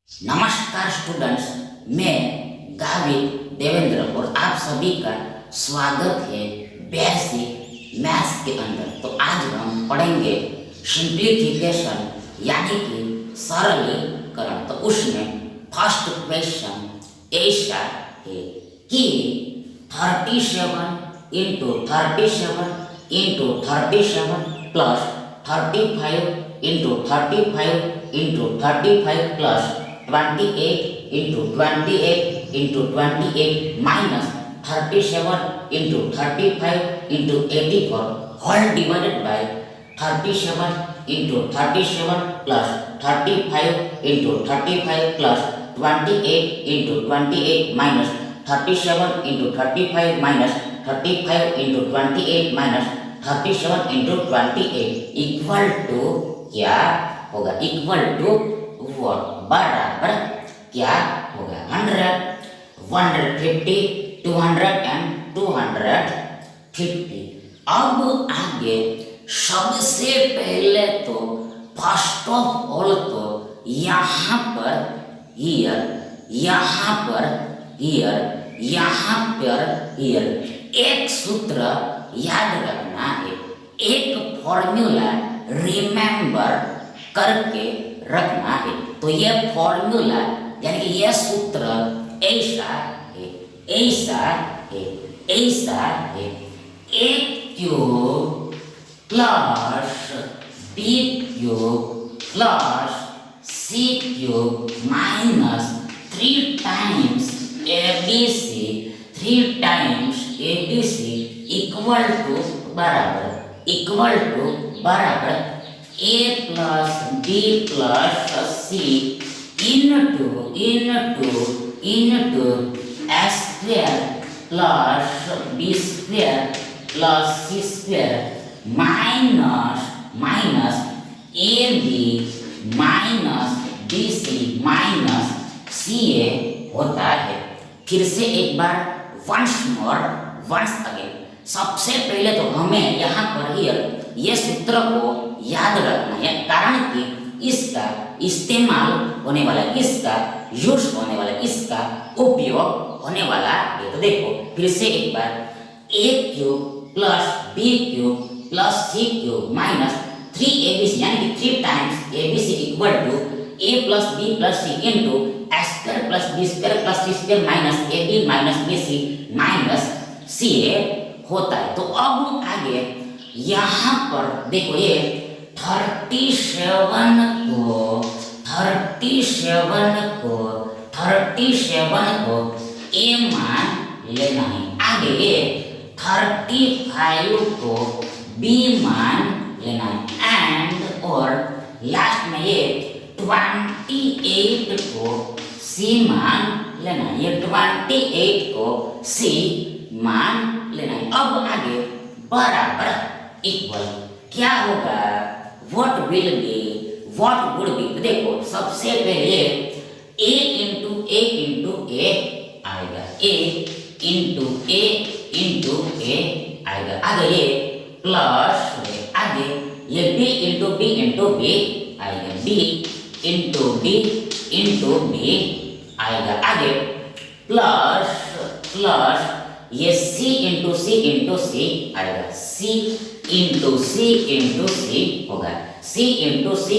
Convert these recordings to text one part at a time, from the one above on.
नमस्कार स्टूडेंट्स, मैं गावित देवेंद्र और आप सभी का स्वागत है बेसिक मैथ्स के अंदर। तो आज हम पढ़ेंगे सिंप्लीफिकेशन यानी कि सरलीकरण। तो उसमें फर्स्ट क्वेश्चन ऐसा है कि 37 into 37 into 37 plus 35 into 35 into 35 plus 28 into 28 into 28 minus 37 into 35 into 84 whole divided by 37 into 37 plus 35 into 35 plus 28 into 28 minus 37 into 35 minus 35 into 28 minus 37 into 28 equal to क्या होगा? इक्वल टू बराबर क्या होगा? 100, 150, 200 and 250। अब आगे सबसे पहले तो फर्स्ट ऑफ ऑल तो यहाँ पर हियर, यहाँ पर हियर, यहाँ पर हियर एक सूत्र याद रखना है, एक फॉर्मूला रिमेंबर करके रखना है। तो ये फॉर्मूला यानी कि ये सूत्र ऐसा है, ऐसा है, ऐसा है। A cube plus B cube plus C cube minus 3 times ABC 3 times ABC equal to बराबर A plus B plus C into A square plus B square plus C square minus AB minus BC minus CA होता है। फिर से एक बार once again। सबसे पहले तो हमें यहाँ पर ये सूत्र को याद रखना है, कारण कि इसका इस्तेमाल होने वाला, इसका यूज होने वाला, इसका उपयोग होने वाला है। तो देखो फिर से एक बार, A cube plus B cube plus C cube minus 3ABC यानी कि 3 times ABC equal to A plus B plus C into A square plus B square plus C square minus A B minus B C minus C A होता है। तो अब आगे यहाँ पर देखो ये 37 को ए मान लेना है। आगे ये 35 को बी मान लेना है एंड और लास्ट में ये 28 को सी मान लेना है। ये 28 को सी मान लेना है। अब आगे बराबर इक्वल क्या होगा? What would be? देखो सबसे पहले a इंटू ए आएगा, a इंटू ए आएगा। आगे ये प्लस, आगे ये b इंटू बी आएगा, b इंटू बी आएगा। आगे प्लस ये c इंटू सी आएगा, c इंटू सी होगा, c इंटू सी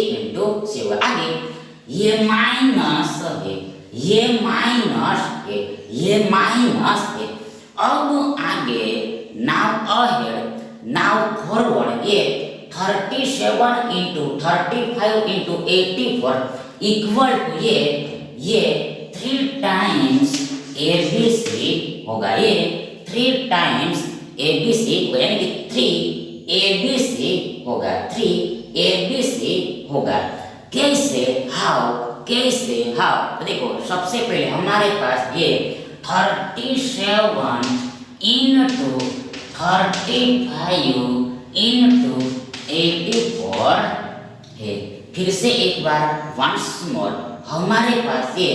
होगा। आगे ये माइनस है, ये माइनस है। अब आगे नाउ अहेड नाउ फॉरवर्ड, ये 37 इंटू 35 इंटू 84 इक्वल टू ये 3 टाइम्स ABC होगा, ये 3 टाइम्स ABC यानी कि 3 ABC होगा, 3 ABC होगा। कैसे? हाउ? तो देखो सबसे पहले हमारे पास ये 37 इंटू 35 इंटू 84 है। फिर से एक बार वंस मोर, हमारे पास ये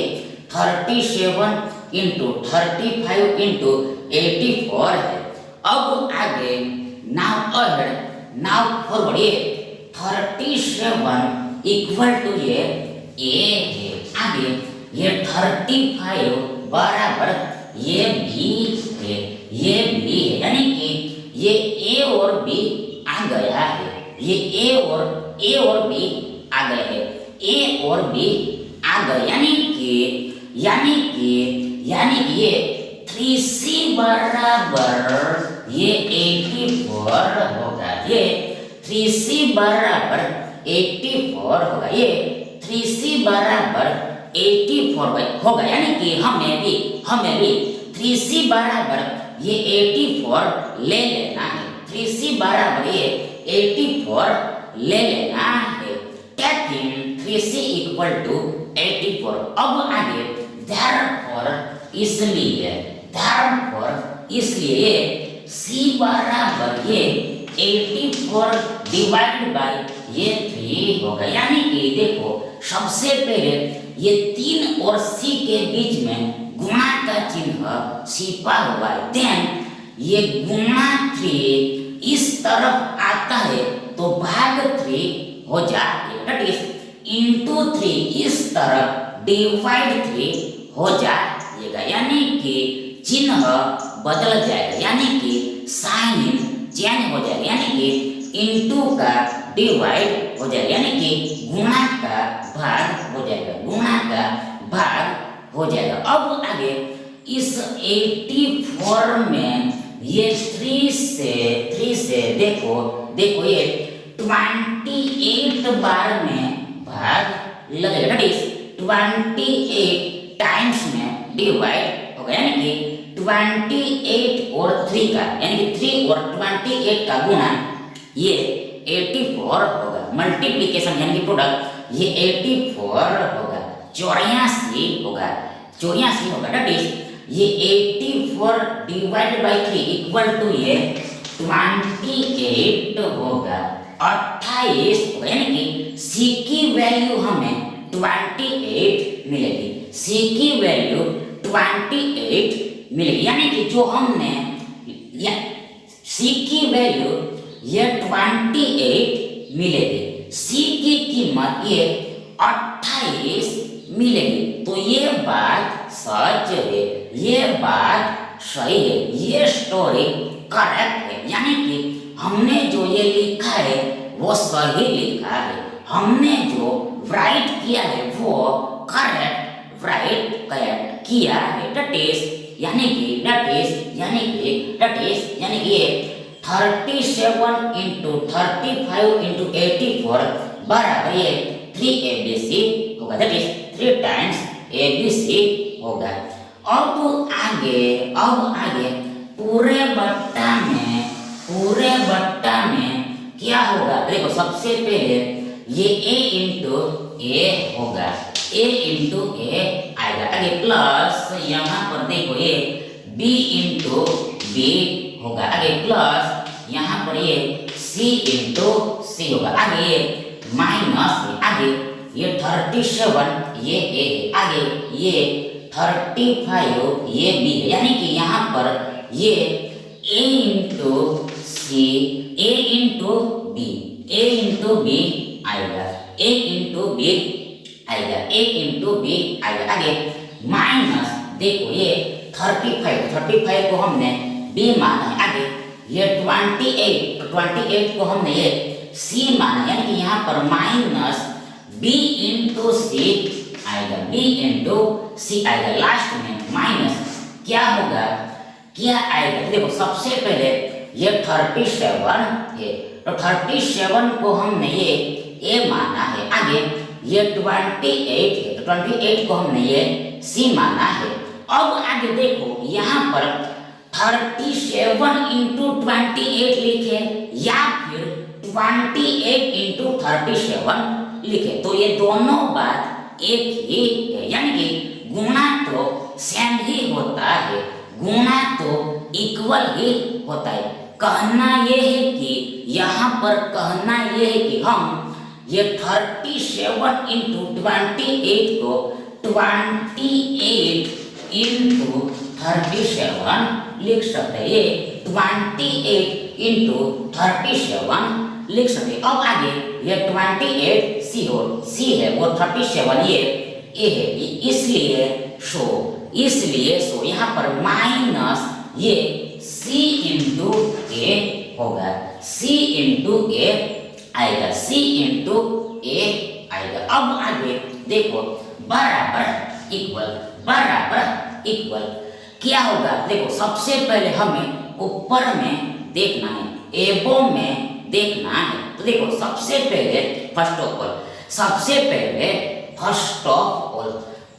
37 इंटू 35 इंटू 84 है। अब आगे नाउ अहेड नाउ फॉरवर्ड, ये 37 इक्वल टू ये ए है। आगे ये 35 बराबर ये भी है, ये भी है, यानी कि ये ए और बी आ गया है, ये ए और बी आ गए हैं, ए और बी आ गए, यानी कि ये 3c बराबर ये 84 होगा, ये 3c बराबर 84 होगा, ये 3c बराबर 84 होगा, यानी कि हमें भी 3c बराबर ये 84 ले लेना है, 3c बराबर ये 84 ले लेना है, टेकिंग 3c इक्वल टू 84। अब आगे इसलिए c बराबर ये 84 डिवाइड बाय ये 3 होगा, यानी कि देखो सबसे पहले ये 3 और c के बीच में गुणा का चिन्ह छिपा हुआ है, देन ये गुणा 3 इस तरफ आता है तो भाग 3 हो जाएगा, दैट इज इंटू 3 इस तरफ डिवाइड 3 हो जाएगा, यानी कि चिन्ह बदल जाएगा, यानी कि साइन चेंज हो जाएगा, यानी कि इंटू का डिवाइड हो जाएगा, यानी कि गुणा का भाग हो जाएगा, गुणा का भाग हो जाएगा। अब आगे इस 84 में ये 3 से देखो ये 28 बार में भाग लगेगा, दैट इज 28 टाइम्स में डिवाइड होगा, यानी कि 28 और 3 का, यानी कि 3 और 28 का गुणा ये 84 होगा, मल्टीप्लिकेशन यानी कि प्रोडक्ट ये 84 होगा, 84 होगा, दैट इज ये 84 डिवाइड बाय 3 इक्वल टू ये 28 होगा, 28 होगा, यानी कि c की वैल्यू हमें 28 मिलेगी, c की वैल्यू 28 मिलेगी, यानी कि जो हमने c की वैल्यू ये 28 मिलेगी, c की कीमत ये 28 मिलेगी, तो ये बात सच है, ये बात सही है, ये स्टोरी करेक्ट है, यानी कि हमने जो ये लिखा है वो सही लिखा है, हमने जो राइट किया है वो करेक्ट किया है, दैट इज यानी कि ये 37 इंटू 35 इंटू 84 बराबर ये 3abc होगा, दैट इज 3 टाइम्स abc होगा। अब आगे पूरे बट्टा में क्या होगा, देखो सबसे पहले ये a इंटू a होगा, a इंटू a आएगा, आगे प्लस यहाँ पर देखो ये b इंटू b होगा, आगे प्लस यहाँ पर ये c इंटू c होगा, आगे ये माइनस, आगे ये 37 ये a है, आगे ये 35 ये b है, यानी कि यहाँ पर ये a इंटू b आएगा, आगे माइनस देखो ये 35 को हमने b माना है, आगे ये 28 को हमने ये c माना, यानी कि यहाँ पर माइनस b इंटू c आएगा, लास्ट में माइनस क्या होगा, क्या आएगा, देखो सबसे पहले ये 37 है, तो 37 को हमने ये a माना है, आगे ये 28 है, तो 28 को हमने ये c माना है। अब आगे देखो यहाँ पर 37 इंटू 28 लिखे या फिर 28 इंटू 37 लिखे, तो ये दोनों बात एक ही है, यानी कि गुणा तो सेम ही होता है, गुणा तो इक्वल ही होता है। कहना ये है कि यहाँ पर कहना ये है कि हम ये 37 इंटू 28 को 28 इंटू 37 लिख सकते हैं, ये 28 इंटू 37 लिख सकते हैं। अब आगे ये 28 c है वो 37 ये ए है, इसलिए सो यहाँ पर माइनस ये c इंटू ए होगा, c इंटू ए आएगा, c इंटू ए आएगा। अब आगे देखो बराबर इक्वल क्या होगा, देखो सबसे पहले हमें ऊपर में देखना है, एबो में देखना है। तो देखो सबसे पहले फर्स्ट ऑफ ऑल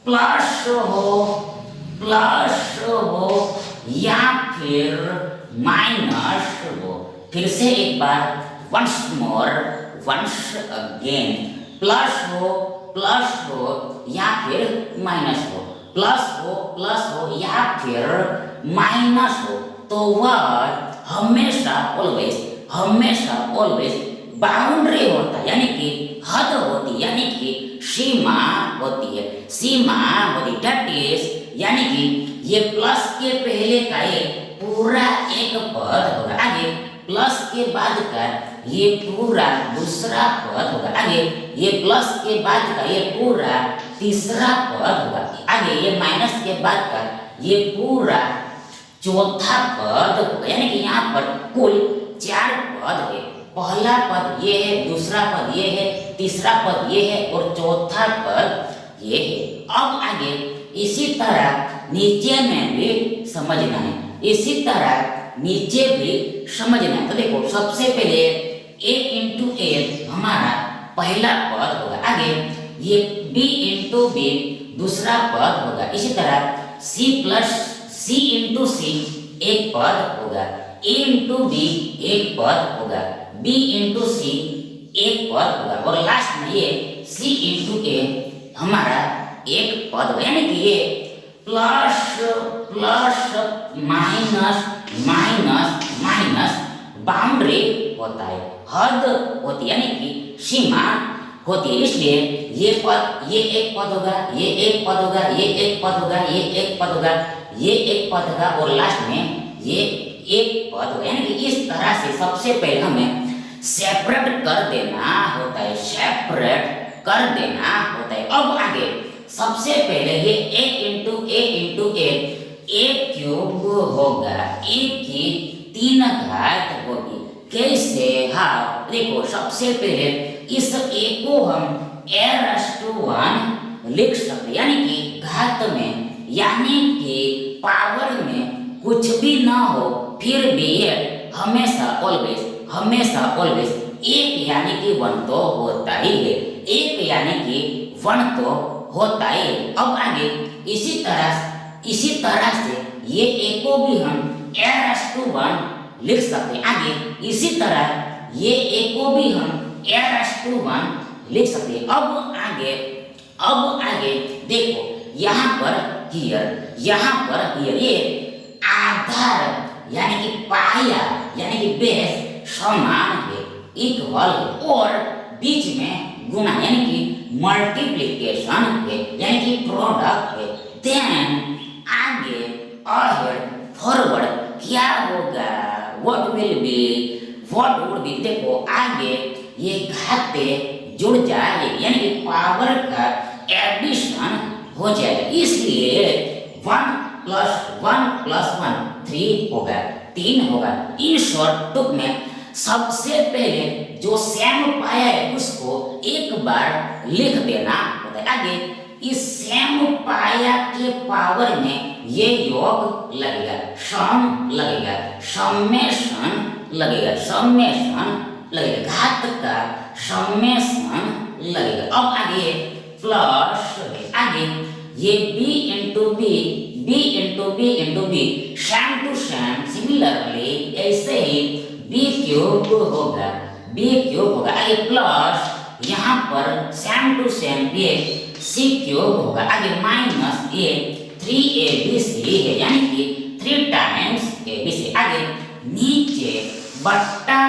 प्लस हो या फिर माइनस हो, फिर से एक बार वंस अगेन प्लस हो या फिर माइनस हो, प्लस हो या फिर माइनस हो, तो वह हमेशा ऑलवेज बाउंड्री होता है, यानी कि हद होती, यानी कि सीमा होती है, दैट इज, यानी कि ये प्लस के पहले का ये पूरा एक पद होगा, आगे प्लस के बाद का ये पूरा दूसरा पद होगा, आगे ये प्लस के बाद का ये पूरा तीसरा पद होगा, आगे ये माइनस के बाद का ये पूरा चौथा पद होगा, यानी कि यहाँ पर कुल 4 पद है। पहला पद ये है, दूसरा पद ये है, तीसरा पद ये है और चौथा पद ये है। अब आगे इसी तरह नीचे में भी समझना है, इसी तरह नीचे भी समझना है। तो देखो सबसे पहले a इंटू ए हमारा पहला पद होगा, आगे ये b इंटू बी दूसरा पद होगा, इसी तरह c इंटू सी एक पद होगा, a इंटू बी एक पद होगा, b इंटू सी एक पद होगा और लास्ट में ये c इंटू ए हमारा एक पद होगा, यानी कि ये प्लस माइनस बाउंड्री होता है, हद होती है, यानी कि सीमा होती है। इसलिए ये पद, ये एक पद होगा, ये एक पद होगा, ये एक पद होगा, ये एक पद होगा, ये एक पद होगा और लास्ट में ये एक पद होगा, यानी कि इस तरह से सबसे पहले हमें सेपरेट कर देना होता है, अब आगे सबसे पहले ये a इंटू ए क्यूब होगा, a की 3 घात होगी। कैसे? हाँ देखो सबसे पहले इस a को हम a⁻1 लिख सकते, यानी कि घात में, यानी कि पावर में कुछ भी ना हो फिर भी ये हमेशा ऑलवेज एक यानी कि 1 तो होता ही है, एक यानी कि 1 तो होता ही है। अब आगे इसी तरह से ये a को भी हम a⁻1 लिख सकते हैं, आगे इसी तरह ये a को भी हम a⁻1 लिख सकते हैं। अब आगे देखो यहाँ पर हियर ये आधार यानी कि पाया यानी कि बेस समान है, इक्वल है और बीच में गुणा यानी कि मल्टीप्लिकेशन है, यानी कि प्रोडक्ट है। देन आगे अहेड फॉरवर्ड क्या होगा, व्हाट वुड बी, देखो आगे ये घाते जुड़ जाए यानी कि पावर का एडिशन हो जाएगा, इसलिए 1 + 1 3 होगा, 3 होगा। इन शॉर्ट टुक में सबसे पहले जो सेम पाया है उसको एक बार लिख देना होता है, आगे इस सेम पाया के पावर में ये योग लगेगा, सम लगेगा, समेशन लगेगा, घात का समेशन लगेगा। अब आगे प्लस, आगे ये b into B same to same similarly ऐसे ही b क्यूब होगा, आगे प्लस यहाँ पर सेम टू सेम ये c क्यूब होगा, आगे माइनस ये 3abc है यानी कि 3 टाइम्स abc, आगे नीचे बट्टा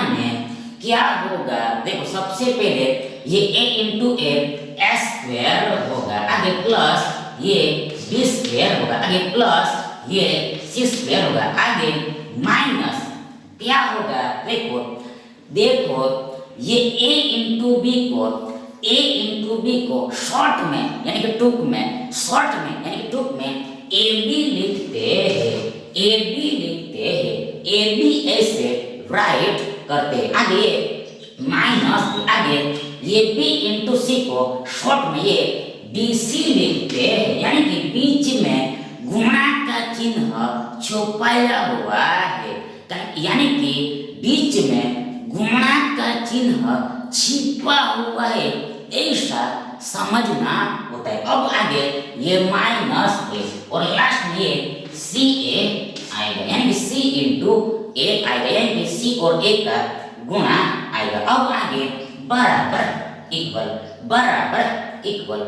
में क्या होगा, देखो सबसे पहले ये a इंटू a स्क्वायर होगा, आगे प्लस ये b स्क्वायर होगा, आगे प्लस ये c स्क्वायर होगा, आगे माइनस क्या होगा, देखो ये a इंटू बी को ए इंटू बी को शॉर्ट में यानी कि टूक में, शॉर्ट में यानी कि टूक में ए बी लिखते हैं, ए बी लिखते हैं, ए बी ऐसे राइट करते हैं। आगे माइनस, आगे ये बी इंटू सी को शॉर्ट में ये बी सी लिखते हैं, यानी कि बीच में गुणा का चिन्ह छुपाया हुआ है, यानी कि बीच में गुणा का चिन्ह छिपा हुआ है, ऐसा समझना होता है। अब आगे ये माइनस है और लास्ट में ये सी ए आएगा, यानी कि सी इंटू ए आएगा, यानी कि सी और ए का गुणा आएगा। अब आगे बराबर इक्वल, बराबर इक्वल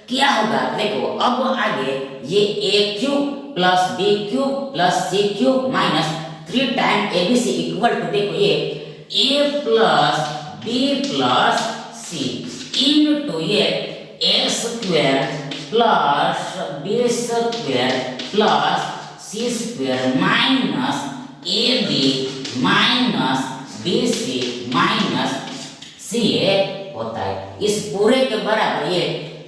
क्या होगा देखो, अब आगे ये A cube plus B cube plus C cube minus 3 time A B C equal to देखो ये A plus B plus C into ये A square plus B square plus C square minus A B minus B C minus C A होता है। इस पूरे के बराबर ये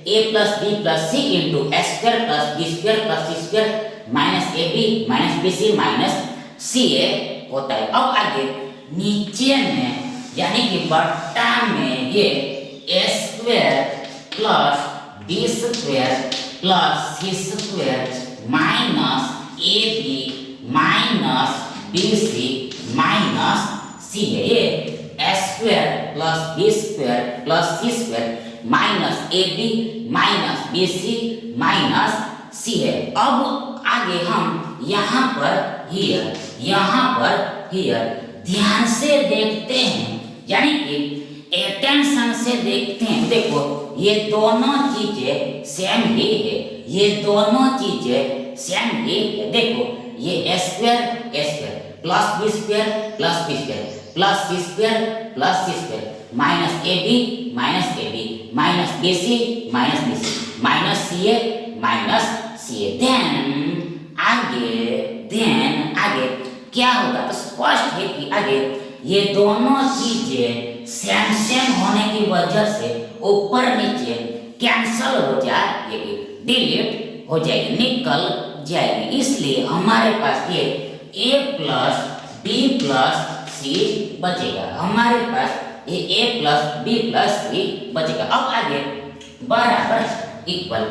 A plus B plus C into A square plus B square plus C square minus A B minus B C minus C A होता है। अब आगे नीचे में यानी कि बट्टा में ये A square plus B square plus C square minus A B minus B C minus C है, ये A square plus B square plus C square minus A B minus B C minus C है। अब आगे हम यहाँ पर here, यहाँ पर हियर ध्यान से देखते हैं, यानी कि अटेंशन से देखते हैं। देखो ये दोनों चीजें सेम ही है, ये दोनों चीजें सेम ही है। देखो ये square plus B square plus B square plus C square plus C square minus A B minus B C minus B C minus C A. Then आगे क्या होगा, तो स्पष्ट है कि आगे ये दोनों चीजें सेम होने की वजह से ऊपर नीचे कैंसल हो जाएगी, डिलीट हो जाएगी, निकल जाएगी। इसलिए हमारे पास ये a प्लस बी प्लस सी बचेगा, हमारे पास ये a प्लस बी प्लस सी बचेगा। अब आगे बराबर इक्वल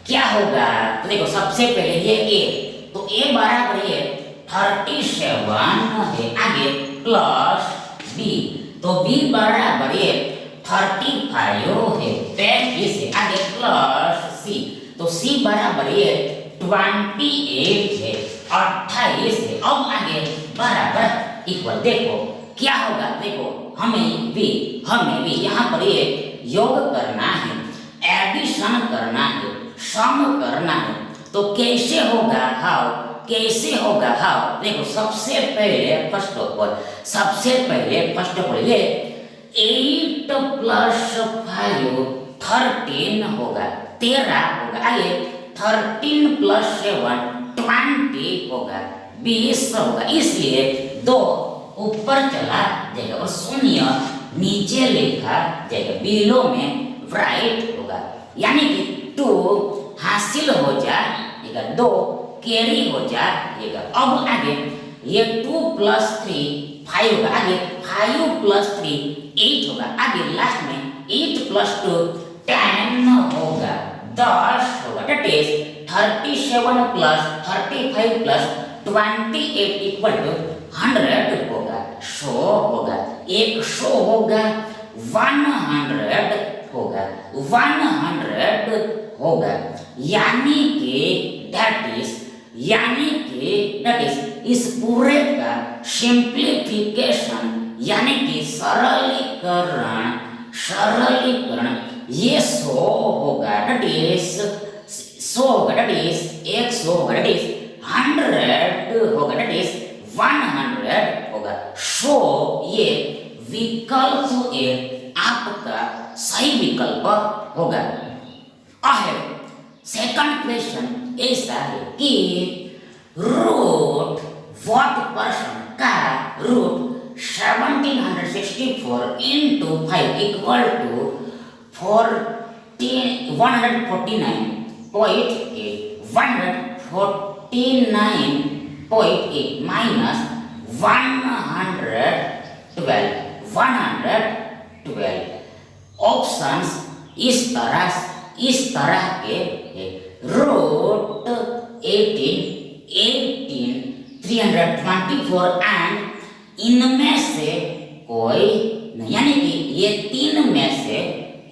क्या होगा, तो देखो सबसे पहले ये a, तो a बराबर ये 37 है, आगे प्लस b, तो b बराबर ये 35 है, 35 है, आगे प्लस c, तो c बराबर ये 28 है, 28 है। अब आगे बराबर इक्वल देखो क्या होगा, देखो हमें भी यहाँ पर ये योग करना है, एडिशन करना है, सम करना है, तो कैसे होगा, कैसे होगा हाउ, देखो सबसे पहले फर्स्ट ऑफ ऑल ये 8 प्लस 5 13 होगा, 13 होगा, आगे 13 प्लस 7 20 होगा, 20 होगा, इसलिए 2 ऊपर चला जाएगा और 0 नीचे लिखा जाएगा, बिलो में राइट होगा, यानी कि 2 हासिल हो जाएगा, 2 कैरी हो जाएगा। अब आगे ये 2 प्लस 3 5 होगा, आगे 5 प्लस 3 8 होगा, आगे लास्ट में 8 प्लस 2 10 होगा, 10 होगा, that is 37 plus 35 plus 28 equal to 100 होगा, 100 होगा, 100 होगा, 100 होगा, 100 होगा, यानी कि that is इस पूरे का सिंप्लीफिकेशन यानी कि सरलीकरण ये 100 होगा, that is 100 होगा, that is 100 होगा, that is 100 होगा, that is 100 होगा। सो ये विकल्प ए आपका सही विकल्प होगा। सेकंड क्वेश्चन ऐसा है कि रूट व्हाट पर्सन का root 1764 into 5 equal to 149.8 minus 112 options इस तरह के रूट 18 324 एंड इनमें से कोई नहीं, यानी कि ये तीन में से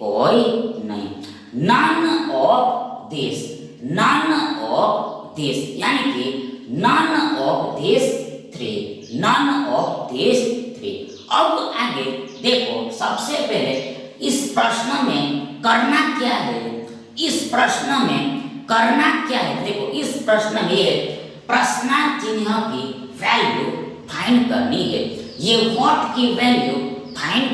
कोई नहीं। नन ऑफ दिस यानी कि नन ऑफ दिस थ्री। अब आगे देखो, सबसे पहले इस प्रश्न में करना क्या है, देखो इस प्रश्न में प्रश्न चिन्ह की वैल्यू फाइंड करनी है। ये व्हाट की वैल्यू फाइंड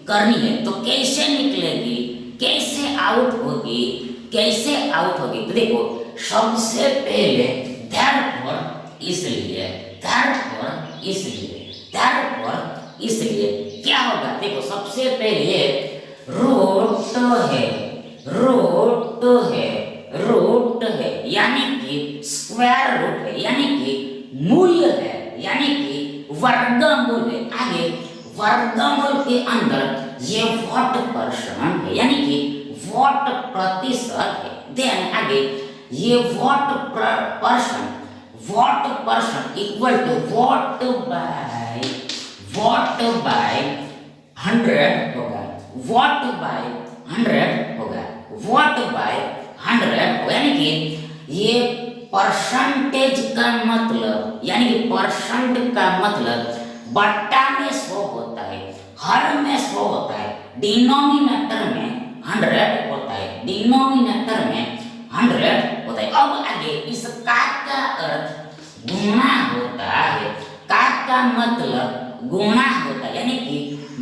करनी है तो कैसे निकलेगी, कैसे आउट होगी। तो देखो, सबसे पहले therefore इसलिए क्या होगा, देखो सबसे पहले रूट है यानी कि स्क्वायर रूट है, यानी कि मूल है, यानी कि वर्गमूल है। आगे वर्गमूल के अंदर ये व्हाट परसेंट है, यानी कि व्हाट प्रतिशत है। देन आगे ये what percent equal to what by 100 होगा, यानी कि ये परसेंटेज का मतलब, यानी कि परसेंट का मतलब बट्टा में 100 होता है, हर में 100 होता है, डिनोमिनेटर में 100 होता है, अब आगे इस का अर्थ गुणा होता है, का मतलब गुणा होता है, यानी कि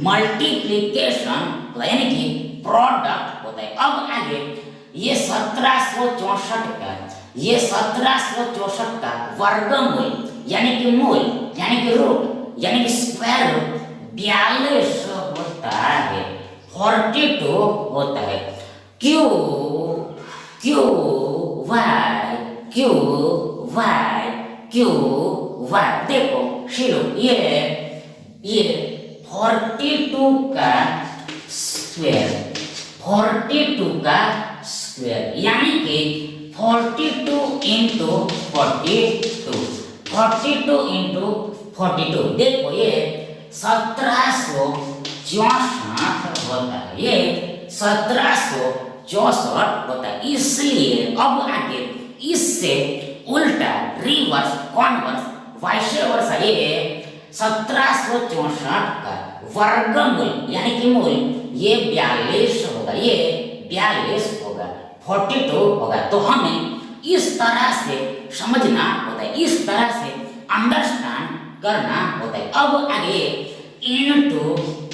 मल्टीप्लिकेशन, यानी कि प्रोडक्ट होता है। अब आगे ये 1764 का वर्गमूल, यानी कि मूल, यानी कि रूट, यानी कि स्क्वायर रूट 42 होता है, 42 होता है। क्यू वाई देखो शुरू, ये 42 का स्क्वायर, यानी कि 42 इंटू 42 देखो ये 1764 होता है, ये 1764 होता है। इसलिए अब आगे इससे उल्टा, रिवर्स, कॉन्वर्स, वाइस वर्सा, ये 1764 का वर्गमूल यानी कि मूल ये 42 होगा, 42 होगा। तो हमें इस तरह से समझना होता है, इस तरह से अंडरस्टैंड करना होता है। अब आगे इनटू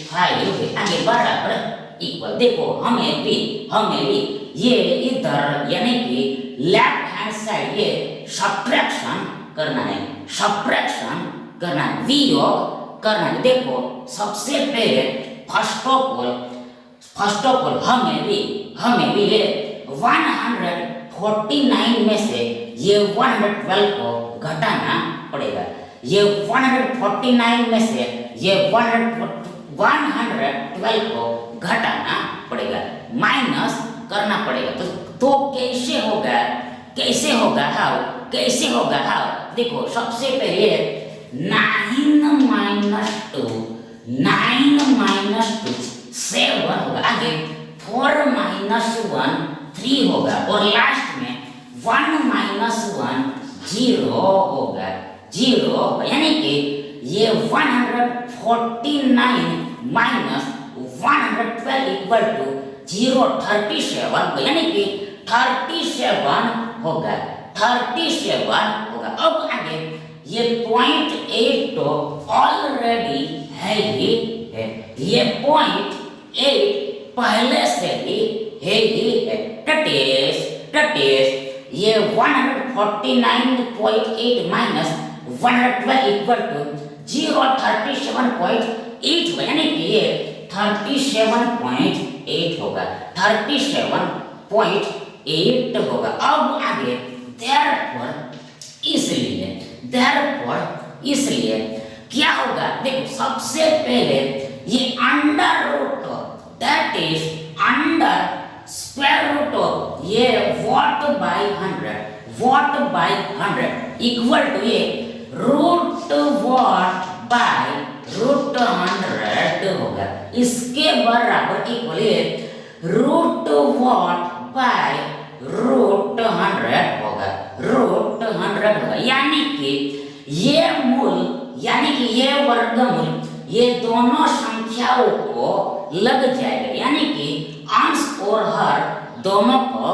5 आगे बराबर इक्वल, देखो हमें भी ये इधर यानी कि लेफ्ट हैंड साइड ये सब्ट्रैक्शन करना है, वियोग करना है। देखो सबसे पहले फर्स्ट ऑफ ऑल हमें भी ये 149 में से ये 112 को घटाना पड़ेगा, ये 149 में से ये 112 को घटाना पड़ेगा, माइनस करना पड़ेगा। तो कैसे होगा हाउ देखो, सबसे पहले 9 माइनस 2 7 होगा, आगे 4 माइनस 1 3 होगा, और लास्ट में 1 माइनस 1 0 होगा, यानी कि ये 149 माइनस 112 इक्वल टू 0 37, यानी कि 37 होगा। अब आगे ये 0.8 तो ऑलरेडी है ही है, ये 0.8 पहले से ही है, टटेस ये 149.8 माइनस 112 इक्वल टू 0 37.8, यानी कि ये 37.8 होगा, 37.8 होगा। अब आगे therefore इसलिए क्या होगा, देखो सबसे पहले ये under root, that is under square root of ये वॉट बाई 100 इक्वल टू ये रूट वॉट बाई रूट 100 होगा, इसके बराबर इक्वल ये रूट वॉट बाई रूट 100 होगा, रूट 100 होगा। यानी कि ये मूल, यानी कि ये वर्गमूल ये दोनों संख्याओं को लग जाएगा, यानी कि अंश और हर दोनों को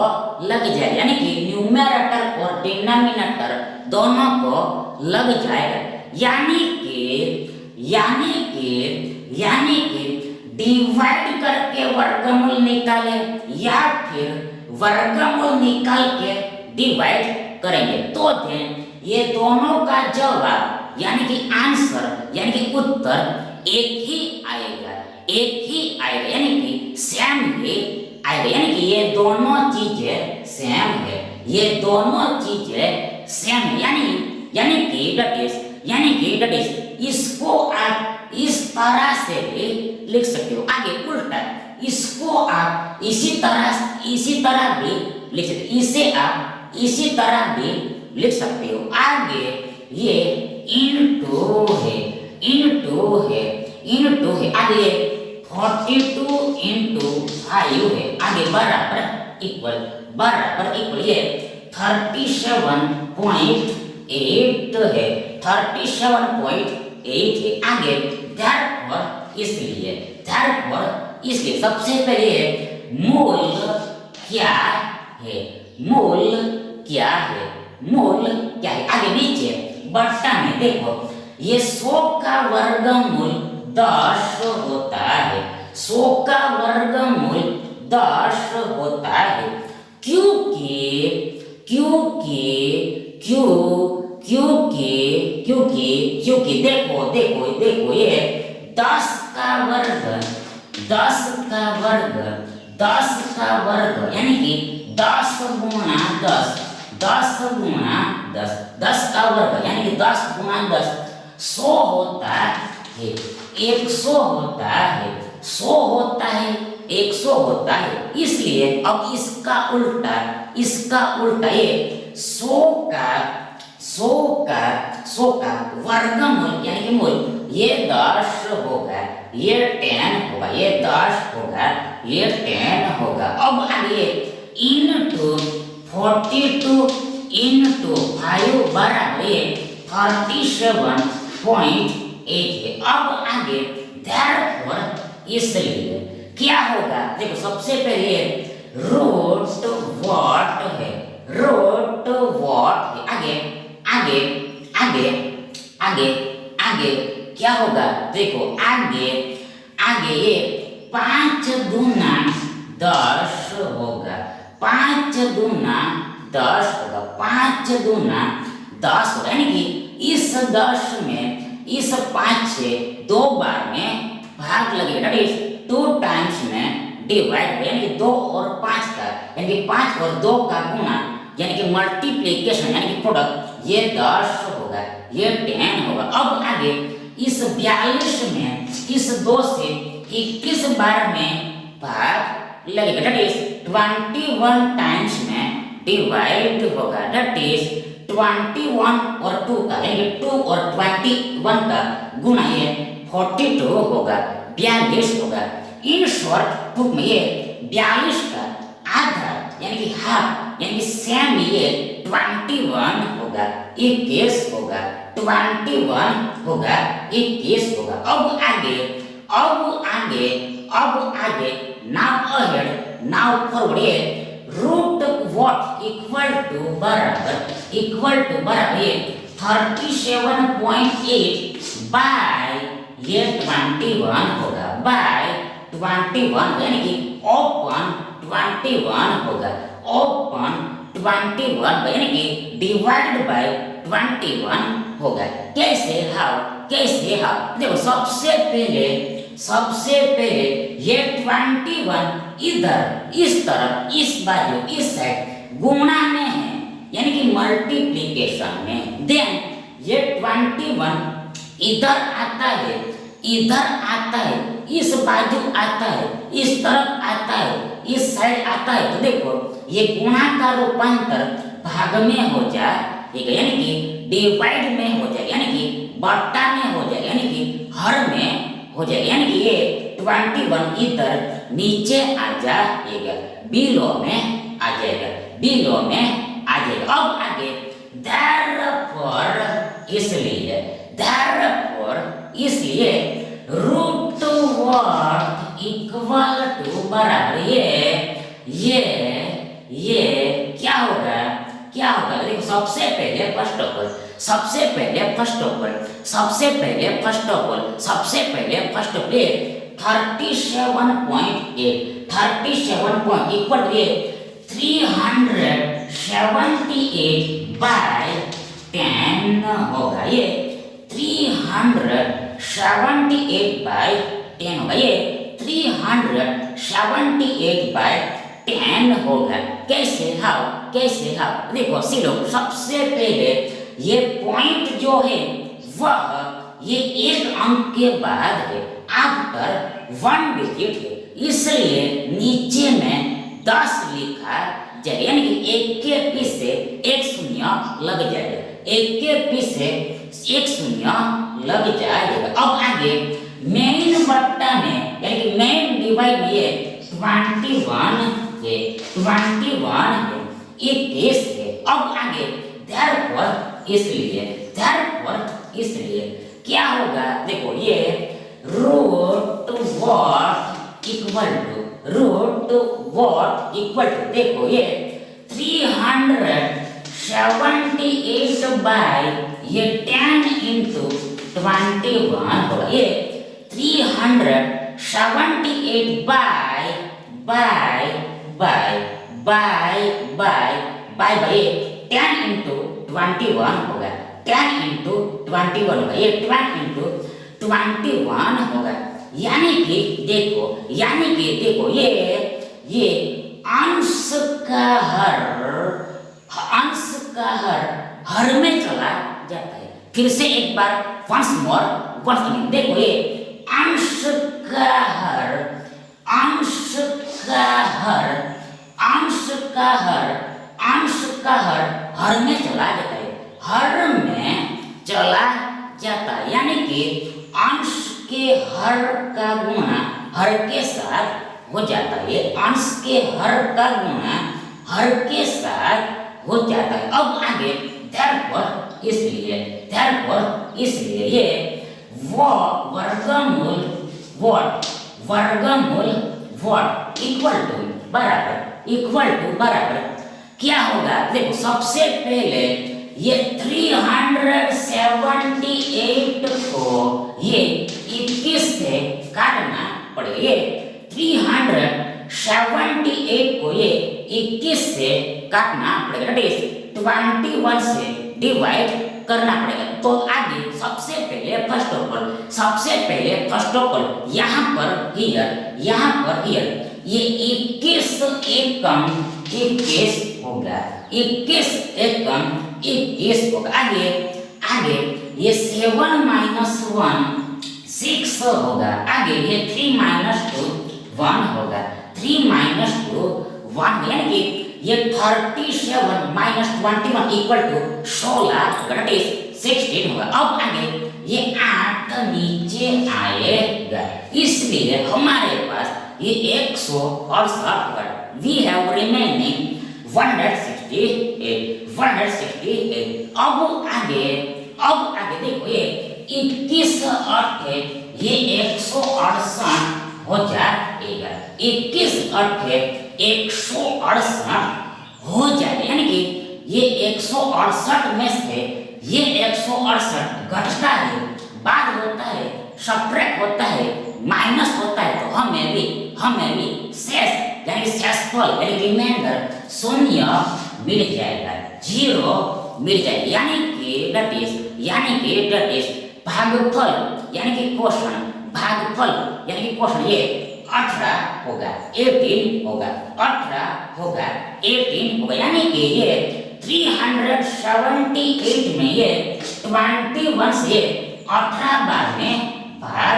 लग जाएगा, यानी कि न्यूमरेटर और डिनोमिनेटर दोनों को लग जाएगा। यानी कि डिवाइड करके वर्गमूल निकाले या फिर वर्गमूल निकाल के डिवाइड करेंगे तो देन ये दोनों का जवाब यानी कि आंसर यानी कि उत्तर एक ही आएगा, यानी कि सेम ही आएगा, यानी कि ये दोनों चीजें सेम है, यानी कि दट इज इसको आप इस तरह से भी लिख सकते हो। आगे उल्टा इसको आप इसी तरह भी लिख सकते हो, इसे आप इसी तरह भी लिख सकते हो। आगे ये इनटू है, आगे 42 इंटू 5 है, आगे बराबर इक्वल ये 37.8 है, 37.8 है। आगे therefore इसलिए सबसे पहले मूल क्या है, आगे नीचे बट्टा में देखो ये 100 का वर्गमूल 10 होता है, 100 का वर्गमूल 10 होता है, क्योंकि देखो ये 10 का वर्ग यानी कि 10 गुणा 10 का वर्ग यानी कि 10 गुणा 10 100 होता है, 100 होता है। इसलिए अब इसका उल्टा ये 100 का वर्गमूल यानी कि मूल ये 10 होगा, ये 10 होगा, ये 10 होगा, ये 10 होगा। अब आगे इनटू 42 इंटू 5 बराबर 37.8 है। अब आगे therefore इसलिए क्या होगा, देखो सबसे पहले रूट वॉट है, आगे क्या होगा, देखो आगे ये 5 दूना 10 होगा, 5 दूना 10 होगा, यानी कि इस 10 में इस 5 से 2 बार में भाग लगेगा, दैट इज 2 टाइम्स में डिवाइड, यानी कि 2 और 5 का यानी कि 5 और 2 का गुणा यानी कि मल्टीप्लिकेशन यानी कि प्रोडक्ट ये 10 होगा, ये 10 होगा। अब आगे इस 42 में इस 2 से 21 बार में भाग लगेगा, दैट इज 21 टाइम्स में डिवाइड होगा, दैट इज 21 और 2 का यानी 2 और 21 का गुणा ये 42 होगा, 42 होगा। इन शॉर्ट बुक में ये 42 का आधा यानी कि हाफ यानी कि सेम ये 21 होगा, 21 होगा, 21 होगा, 21 होगा। अब आगे नाउ अहेड नाउ फॉरवर्ड ये रूट वॉट इक्वल टू बराबर ये 37.8 बाय ये 21 होगा, बाय 21 यानी कि ओपन 21 होगा, ओपन 21 यानी कि डिवाइडेड बाय 21 होगा। कैसे हाउ देखो सबसे सबसे पहले ये 21 इधर इस तरफ इस बाजू इस साइड गुणा में है यानी कि मल्टीप्लिकेशन में। देन ये 21 इधर आता है इस बाजू आता है इस तरफ आता है इस साइड आता है। तो देखो ये गुणा का रूपांतर भाग में हो जाएगा यानी कि डिवाइड में हो जाएगा यानी कि बट्टा में हो जाएगा यानी कि हर में हो जाएगा यानी कि ये 21 इधर नीचे आ जाएगा बिलो में आ जाएगा बिलो में आ जाएगा। अब आगे therefore इसलिए रूट वर्थ इक्वल टू बराबर ये क्या होगा देखो सबसे पहले फर्स्ट ऑफ ऑल सबसे पहले first of all 37.8 equal to 378 by 10 होगा ये 378 बाय 10 होगा ये 378 बाय 10 होगा। कैसे हाउ देखो सी लोग सबसे पहले ये पॉइंट जो है वह ये एक अंक के बाद है आफ्टर 1 डिजिट है इसलिए नीचे में 10 लिखा जाएगा यानी कि एक के पीछे एक शून्य लग जाएगा एक के पीछे एक शून्य लग जाएगा। अब आगे मेन बट्टा में यानी कि मेन डिवाइड में ये 21 है 21 है। अब आगे therefore इसलिए क्या होगा देखो ये रूट वॉट इक्वल टू देखो ये 378 बाय ये 10 इंटू 21 होगा ये 378 बाय 10 इंटू 21 होगा 10 इंटू 21 होगा ये 10 इंटू 21 होगा यानी कि देखो ये अंश का हर में चला जाता है। फिर से एक बार once again देखो ये अंश का हर में चला जाता है यानी कि अंश के हर का गुणा हर के साथ हो जाता है अंश के हर का गुणा हर के साथ हो जाता है। अब आगे therefore इसलिए ये वर्गमूल इक्वल टू बराबर क्या होगा देखो सबसे पहले ये 378 को ये 21 से काटना पड़ेगा ये 378 को ये 21 से काटना पड़ेगा दैट इज 21 से डिवाइड करना पड़ेगा। तो आगे सबसे पहले फर्स्ट ऑफ ऑल यहाँ पर हियर ये 21 एकम 21 होगा 21 होगा। आगे ये 7 माइनस 1 6 होगा। आगे ये 3 माइनस 2 1 होगा 3 माइनस 2 1 यानी कि ये 37 minus 21 equal to 16 that is 16 होगा। अब आगे ये 8 नीचे आएगा इसलिए हमारे पास ये 168 होगा। We have remaining 168। अब आगे देखो ये 21 8 है ये 168 हो जाएगा 21 8 है 168 हो जाएगा यानी कि ये 168 में से ये 168 घटता है बाद होता है सब्ट्रैक्ट होता है माइनस होता है तो हमें भी शेष यानी शेषफल यानी रिमाइंडर शून्य मिल जाएगा 0 मिल जाएगा यानी कि दैट इज भागफल यानी कि क्वेश्चन भागफल यानी कि क्वेश्चन ये 18 होगा, 18 होगा, 18 होगा, 18 होगा, यानी कि ये 378 में ये 21 से 18 बार में भाग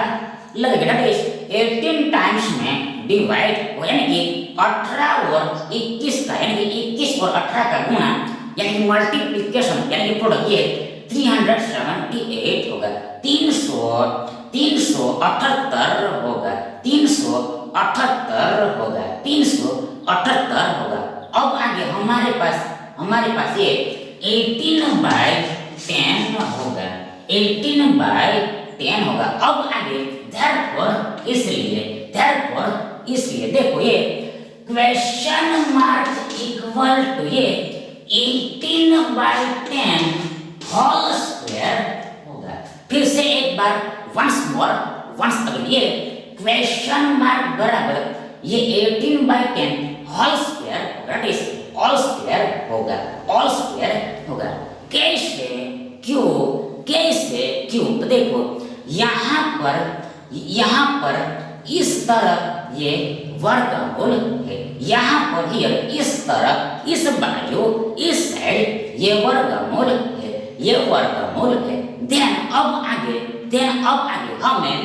लगेगा, दैट इज 18 टाइम्स में डिवाइड हो, यानी कि 18 और 21 का, यानी कि 21 और 18 का गुणा यानी कि मल्टीप्लिकेशन यानी कि प्रोडक्ट ये 378 होगा, 378 होगा, 378 होगा, 378 होगा। अब आगे हमारे पास ये 18/10 होगा, 18/10 होगा। अब आगे therefore इसलिए देखो ये क्वेश्चन मार्क इक्वल टू ये 18/10 होल स्क्वायर होगा। फिर से एक बार वंस अगेन ये क्वेश्चन मार्क बराबर ये 18/10 whole square that is all square होगा। कैसे क्यों तो देखो यहाँ पर इस तरफ ये वर्गमूल है, यहाँ पर हियर इस तरफ इस बाजू इस साइड ये वर्गमूल है। देन अब आगे हमें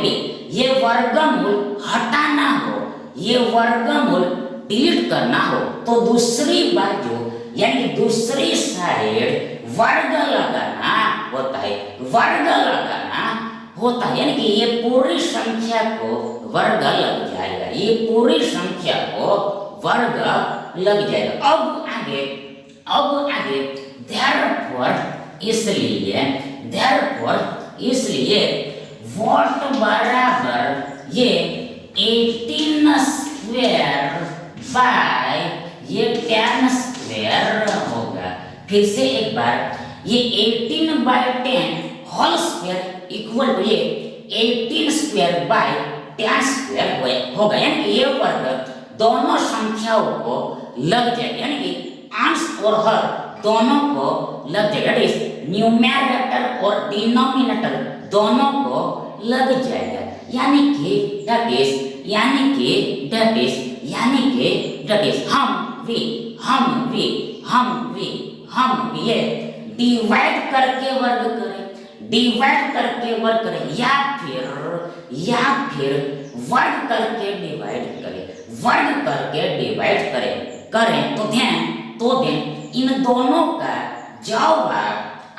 भी ये वर्गमूल हटाना हो, ये वर्गमूल डिलीट करना हो तो दूसरी बाजू यानी दूसरी साइड वर्ग लगाना होता है, यानी कि ये पूरी संख्या को वर्ग लग जाएगा, ये पूरी संख्या को वर्ग लग जाएगा। अब आगे इसलिए वोट बराबर ये 18 स्क्वायर बाय ये 10 स्क्वायर होगा। फिर से एक बार ये 18/10 होल स्क्वायर इक्वल टू ये 18 स्क्वायर बाय 10 स्क्वायर होगा, यानी कि ये वर्ग दोनों संख्याओं को लग जाएगा, यानी कि अंश और हर दोनों को लग जाएगा, न्यूमरेटर और डिनोमिनेटर दोनों को लग जाएगा, यानी कि दैट इज हम भी ये डिवाइड करके वर्ग करें या फिर वर्ग करके डिवाइड करें तो दें इन दोनों का जवाब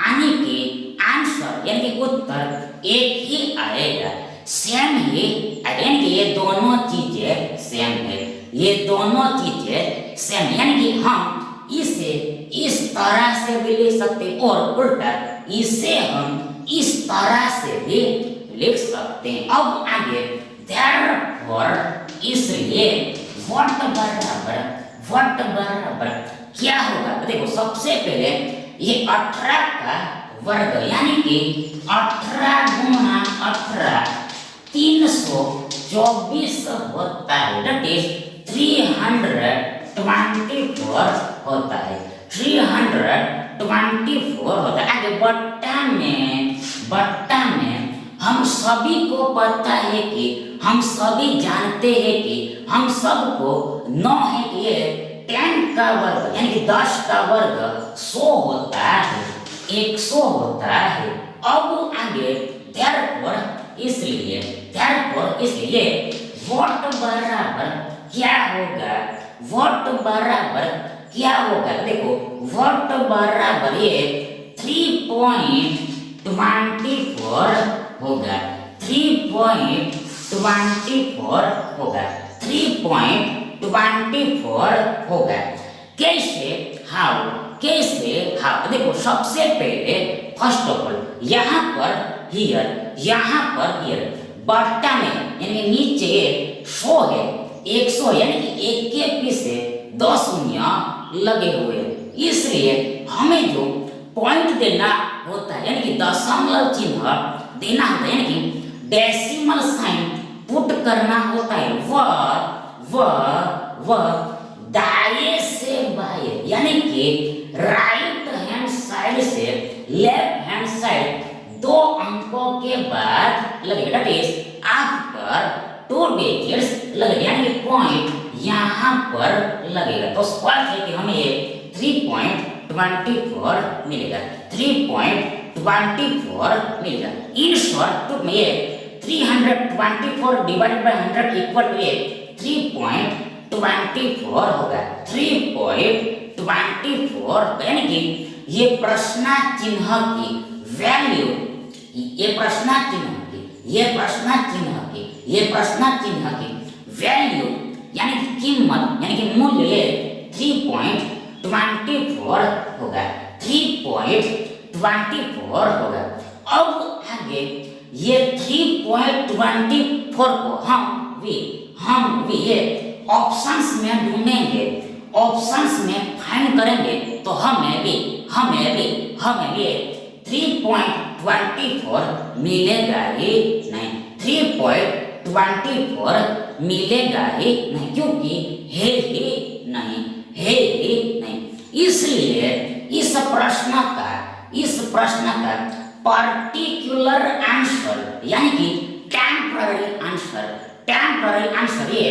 आने के आंसर यानी कि उत्तर एक ही आएगा, सेम ही, यानी कि ये दोनों चीजें सेम है, यानी कि हम इसे इस तरह से भी लिख सकते हैं और उल्टा इसे हम इस तरह से भी लिख सकते हैं। अब आगे therefore इसलिए वोट बराबर क्या होगा, देखो सबसे पहले ये 18 का वर्ग यानी कि 18 गुणा 18 324 होता है, दैट इज 324 होता है, 324 होता है। आगे बट्टा में हम सभी को पता है कि हम सभी जानते हैं कि हम सबको 9 है कि ये 10 का वर्ग यानी कि 10 का वर्ग 100 होता है, 100 होता है। अब आगे therefore इसलिए वोट बराबर क्या होगा, देखो वोट बराबर ये 3.24 होगा, 3.24 होगा। कैसे हाउ देखो सबसे पहले फर्स्ट ऑफ ऑल यहाँ पर हियर बट्टा में यानी नीचे 100 है, 100 यानी कि एक के पीछे 2 शून्य लगे हुए, इसलिए हमें जो पॉइंट देना होता है यानी कि दशमलव चिन्ह देना होता है, यानी कि डेसिमल साइन पुट करना होता है, वह दाएं से बाएं यानी कि राइट हैंड साइड से लेफ्ट हैंड साइड 2 अंकों के बाद लगेगा, दैट इज आफ्टर 2 डिजिट्स लगे, यानी पॉइंट यहाँ पर लगेगा, तो स्पष्ट है कि हमें ये 3.24 मिलेगा, 3.24 मिलेगा। इन शॉर्ट में ये 324 डिवाइडेड बाय 100 इक्वल टू ये 3.24 होगा, 3.24, यानी कि ये प्रश्न चिन्ह की वैल्यू, ये प्रश्न चिन्ह की वैल्यू यानी कि कीमत, यानी कि मूल्य 3.24 होगा, 3.24 होगा। अब आगे ये 3.24 को हम भी ये ऑप्शंस में ढूंढेंगे, ऑप्शंस में फाइंड करेंगे, तो हमें भी 3.24 मिलेगा ही नहीं, 3.24 मिलेगा ही नहीं, क्योंकि है ही नहीं। इसलिए इस प्रश्न का पर्टिकुलर आंसर, यानी कि टेम्पररी आंसर ये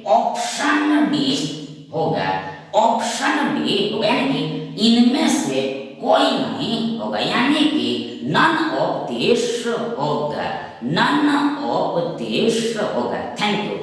ऑप्शन डी होगा, यानी कि इनमें से कोई नहीं होगा, यानी कि नन ऑफ दिस होगा। Thank you.